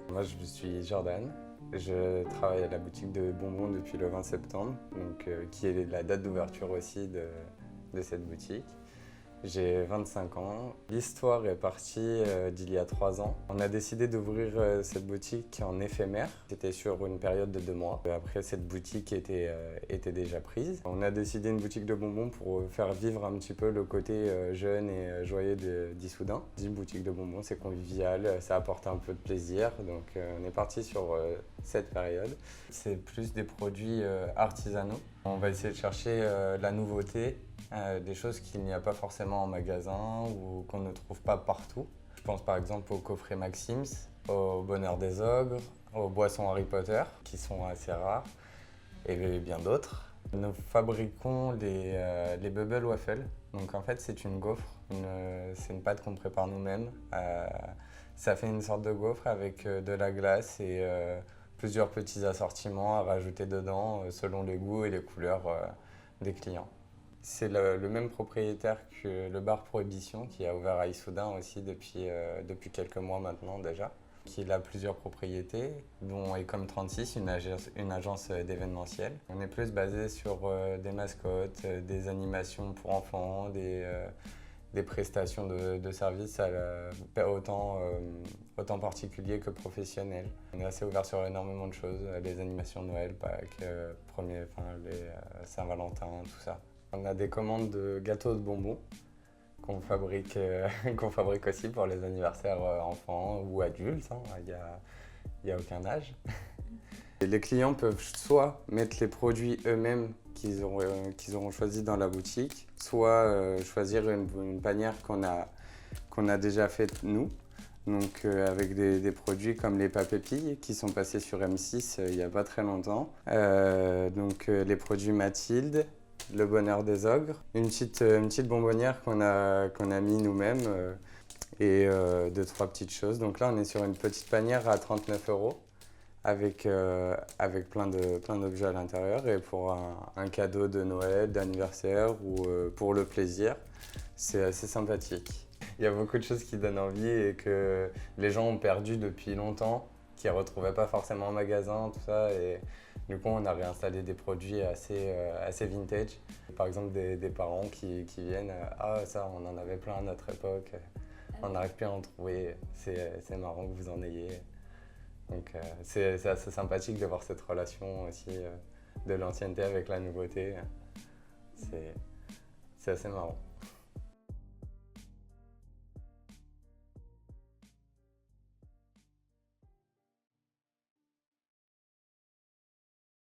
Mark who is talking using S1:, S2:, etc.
S1: Moi, je suis Jordan. Je travaille à la boutique de bonbons depuis le 20 septembre, qui est la date d'ouverture aussi de cette boutique. J'ai 25 ans. L'histoire est partie d'il y a 3 ans. On a décidé d'ouvrir cette boutique en éphémère. C'était sur une période de 2 mois. Après, cette boutique était déjà prise. On a décidé une boutique de bonbons pour faire vivre un petit peu le côté jeune et joyeux d'Issoudun. Une boutique de bonbons, c'est convivial, ça apporte un peu de plaisir. Donc on est parti sur cette période. C'est plus des produits artisanaux. On va essayer de chercher la nouveauté, des choses qu'il n'y a pas forcément en magasin ou qu'on ne trouve pas partout. Je pense par exemple au coffret Maxims, au Bonheur des Ogres, aux boissons Harry Potter, qui sont assez rares, et bien d'autres. Nous fabriquons les Bubble Waffles. Donc en fait c'est une gaufre, c'est une pâte qu'on prépare nous-mêmes. Ça fait une sorte de gaufre avec de la glace et plusieurs petits assortiments à rajouter dedans selon les goûts et les couleurs des clients. C'est le même propriétaire que le bar Prohibition qui a ouvert à Issoudun aussi depuis quelques mois maintenant déjà. Il a plusieurs propriétés, dont Ecom 36, une agence d'événementiel. On est plus basé sur des mascottes, des animations pour enfants, des prestations de services autant particuliers que professionnels. On est assez ouvert sur énormément de choses, les animations de Noël, Pâques, Saint-Valentin, tout ça. On a des commandes de gâteaux de bonbons qu'on fabrique, qu'on fabrique aussi pour les anniversaires enfants ou adultes, hein. Il n'y a aucun âge. Et les clients peuvent soit mettre les produits eux-mêmes qu'ils auront choisis dans la boutique, soit choisir une panière qu'on a déjà faite nous. Donc avec des produits comme les papépilles qui sont passés sur M6 il n'y a pas très longtemps. Les produits Mathilde, le Bonheur des Ogres, une petite bonbonnière qu'on a mis nous-mêmes et 2-3 petites choses. Donc là on est sur une petite panière à 39 € avec plein d'objets à l'intérieur et pour un cadeau de Noël, d'anniversaire ou pour le plaisir, c'est assez sympathique. Il y a beaucoup de choses qui donnent envie et que les gens ont perdu depuis longtemps, qu'ils ne retrouvaient pas forcément en magasin, tout ça. Et du coup, on a réinstallé des produits assez vintage. Par exemple, des parents qui viennent « Ah, ça, on en avait plein à notre époque, on n'arrive plus à en trouver, c'est marrant que vous en ayez. » Donc c'est assez sympathique de voir cette relation aussi de l'ancienneté avec la nouveauté. C'est assez marrant.